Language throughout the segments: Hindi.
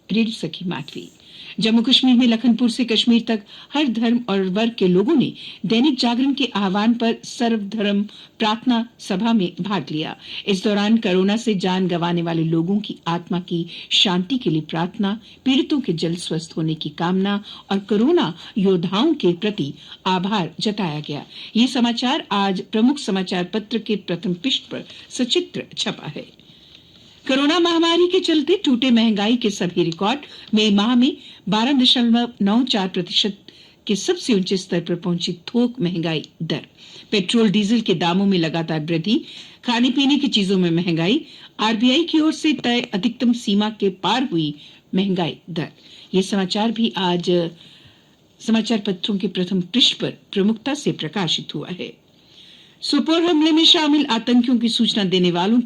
रेडियो सखी माधवी। जम्मू कश्मीर में लखनपुर से कश्मीर तक हर धर्म और वर्ग के लोगों ने दैनिक जागरण के आह्वान पर सर्वधर्म प्रार्थना सभा में भाग लिया। इस दौरान कोरोना से जान गंवाने वाले लोगों की आत्मा की शांति के लिए प्रार्थना, पीड़ितों के जल्द स्वस्थ होने की कामना और कोरोना योद्धाओं के प्रति आभार जताया गया। ये समाचार आज प्रमुख समाचार पत्र के प्रथम पृष्ठ पर सचित्र छपा है। कोरोना महामारी के चलते टूटे महंगाई के सभी रिकॉर्ड। मई माह में 12.94% के सबसे ऊंचे स्तर पर पहुंची थोक महंगाई दर। पेट्रोल डीजल के दामों में लगातार वृद्धि, खाने पीने की चीजों में महंगाई, आरबीआई की ओर से तय अधिकतम सीमा के पार हुई महंगाई दर। ये समाचार भी आज समाचार पत्रों के प्रथम पृष्ठ पर प्रमुखता से प्रकाशित हुआ है। सोपोर हमले में शामिल आतंकियों की सूचना देने वालों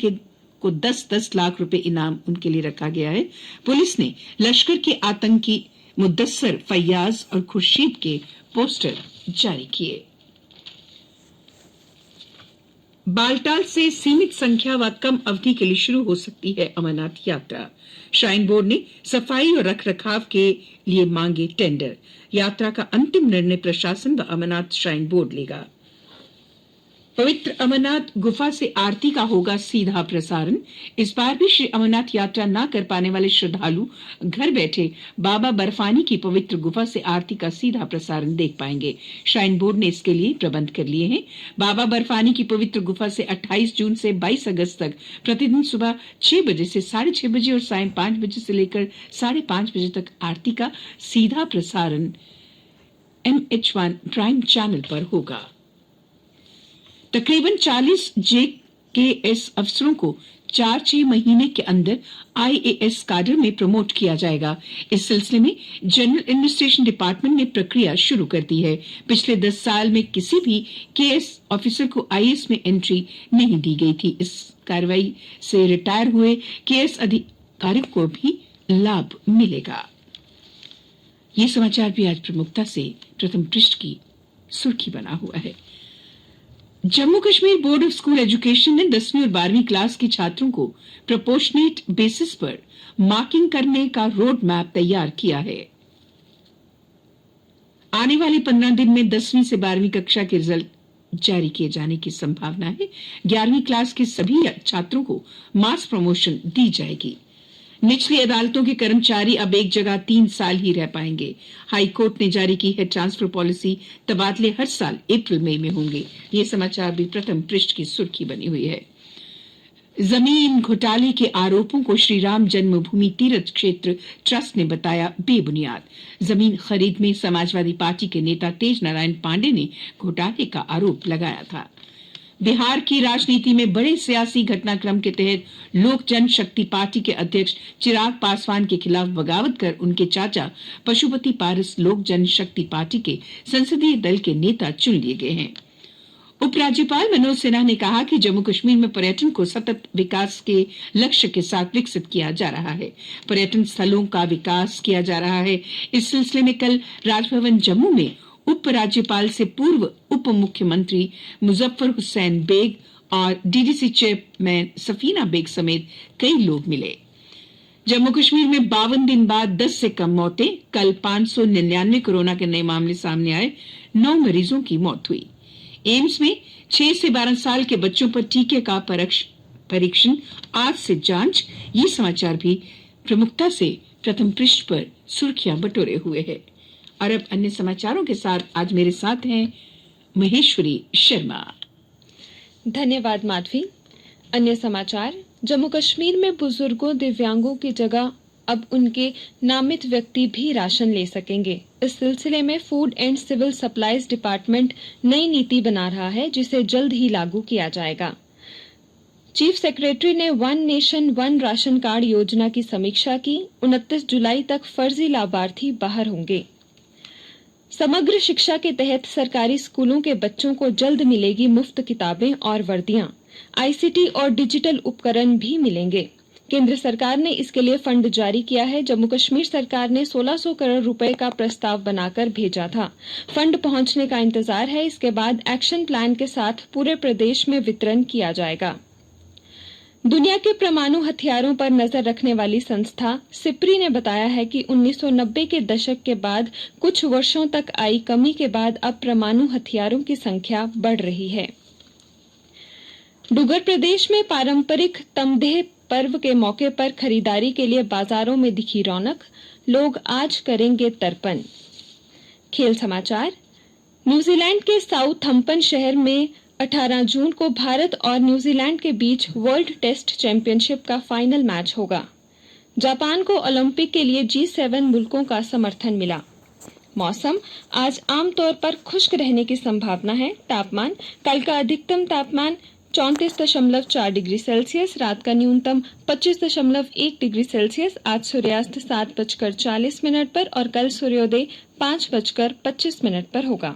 को 10-10 लाख रुपए इनाम उनके लिए रखा गया है। पुलिस ने लश्कर के आतंकी मुद्दस्सर, फैयाज और खुर्शीद के पोस्टर जारी किए। बालटाल से सीमित संख्या व कम अवधि के लिए शुरू हो सकती है अमरनाथ यात्रा। श्राइन बोर्ड ने सफाई और रखरखाव के लिए मांगे टेंडर। यात्रा का अंतिम निर्णय प्रशासन व अमरनाथ श्राइन बोर्ड लेगा। पवित्र अमरनाथ गुफा से आरती का होगा सीधा प्रसारण। इस बार भी श्री अमरनाथ यात्रा न कर पाने वाले श्रद्धालु घर बैठे बाबा बर्फानी की पवित्र गुफा से आरती का सीधा प्रसारण देख पाएंगे। श्राइन बोर्ड ने इसके लिए प्रबंध कर लिए हैं। बाबा बर्फानी की पवित्र गुफा से 28 जून से 22 अगस्त तक प्रतिदिन सुबह 6 बजे से 6:30 बजे और सायं 5 बजे से लेकर 5:30 बजे तक आरती का सीधा प्रसारण MH1 प्राइम चैनल पर होगा। तकरीबन 40 JKS अफसरों को 4-6 महीने के अंदर IAS काडर में प्रमोट किया जाएगा। इस सिलसिले में जनरल एडमिनिस्ट्रेशन डिपार्टमेंट ने प्रक्रिया शुरू कर दी है। पिछले 10 साल में किसी भी KS ऑफिसर को IAS में एंट्री नहीं दी गई थी। इस कार्रवाई से रिटायर हुए KS अधिकारियों को भी लाभ मिलेगा। ये समाचार भी आज प्रमुखता से प्रथम पृष्ठ की सुर्खी बना हुआ है। Jammu Kashmir board of school education ने 10वीं और 12वीं क्लास के छात्रों को प्रोपोर्शनेट बेसिस पर मार्किंग करने का रोड मैप तैयार किया है। आने वाले 15 दिन में 10वीं से 12वीं कक्षा के रिजल्ट जारी किए जाने की संभावना है। 11वीं क्लास के सभी छात्रों को मास प्रमोशन दी जाएगी। निचली अदालतों के कर्मचारी अब एक जगह 3 साल ही रह पाएंगे। हाई कोर्ट ने जारी की है ट्रांसफर पॉलिसी। तबादले हर साल अप्रैल मई में होंगे। ये समाचार भी प्रथम पृष्ठ की सुर्खी बनी हुई है। जमीन घोटाले के आरोपों को श्री राम जन्मभूमि तीर्थ क्षेत्र ट्रस्ट ने बताया बेबुनियाद। जमीन खरीद में समाजवादी पार्टी के नेता तेज नारायण पांडे ने घोटाले का आरोप लगाया था। बिहार की राजनीति में बड़े सियासी घटनाक्रम के तहत लोक जनशक्ति पार्टी के अध्यक्ष चिराग पासवान के खिलाफ बगावत कर उनके चाचा पशुपति पारस लोक जनशक्ति पार्टी के संसदीय दल के नेता चुन लिए गए हैं। उपराज्यपाल मनोज सिन्हा ने कहा कि जम्मू कश्मीर में पर्यटन को सतत विकास के लक्ष्य के साथ विकसित किया जा रहा है। पर्यटन स्थलों का विकास किया जा रहा है। इस सिलसिले में कल राजभवन जम्मू में उपराज्यपाल से पूर्व उप मुख्यमंत्री मुजफ्फर हुसैन बेग और DDC चेयरमैन सफीना बेग समेत कई लोग मिले। जम्मू कश्मीर में 52 दिन बाद 10 से कम मौतें। कल 599 कोरोना के नए मामले सामने आए। 9 मरीजों की मौत हुई। एम्स में 6 से 12 साल के बच्चों पर टीके का परीक्षण, आज से जांच। ये समाचार भी प्रमुखता से प्रथम पृष्ठ पर सुर्खियां बटोरे हुए हैं। और अब अन्य समाचारों के साथ आज मेरे साथ हैं महेश्वरी शर्मा। धन्यवाद माधवी। अन्य समाचार। जम्मू कश्मीर में बुजुर्गों, दिव्यांगों की जगह अब उनके नामित व्यक्ति भी राशन ले सकेंगे। इस सिलसिले में food and civil supplies department नई नीति बना रहा है, जिसे जल्द ही लागू किया जाएगा। चीफ सेक्रेटरी ने one nation one ration card योजना की समीक्षा की। 29 जुलाई तक फर्जी लाभार्थी बाहर होंगे। समग्र शिक्षा के तहत सरकारी स्कूलों के बच्चों को जल्द मिलेगी मुफ्त किताबें और वर्दियां। ICT और डिजिटल उपकरण भी मिलेंगे। केंद्र सरकार ने इसके लिए फंड जारी किया है। जम्मू कश्मीर सरकार ने 1600 करोड़ रुपए का प्रस्ताव बनाकर भेजा था। फंड पहुंचने का इंतजार है। इसके बाद एक्शन प्लान के साथ पूरे प्रदेश में वितरण किया जाएगा। दुनिया के परमाणु हथियारों पर नजर रखने वाली संस्था सिप्री ने बताया है कि 1990 के दशक के बाद कुछ वर्षों तक आई कमी के बाद अब परमाणु हथियारों की संख्या बढ़ रही है। डुगर प्रदेश में पारंपरिक तमदेह पर्व के मौके पर खरीदारी के लिए बाजारों में दिखी रौनक, लोग आज करेंगे तर्पण। खेल समाचार। न्यूजीलैंड के साउथहम्पटन शहर में 18 जून को भारत और न्यूजीलैंड के बीच वर्ल्ड टेस्ट चैंपियनशिप का फाइनल मैच होगा। जापान को ओलंपिक के लिए G7 मुल्कों का समर्थन मिला। मौसम। आज आमतौर पर खुश्क रहने की संभावना है। तापमान। कल का अधिकतम तापमान 34.4 डिग्री सेल्सियस, रात का न्यूनतम 25.1 डिग्री सेल्सियस। आज सूर्यास्त 7:40 पर और कल सूर्योदय 5:25 पर होगा।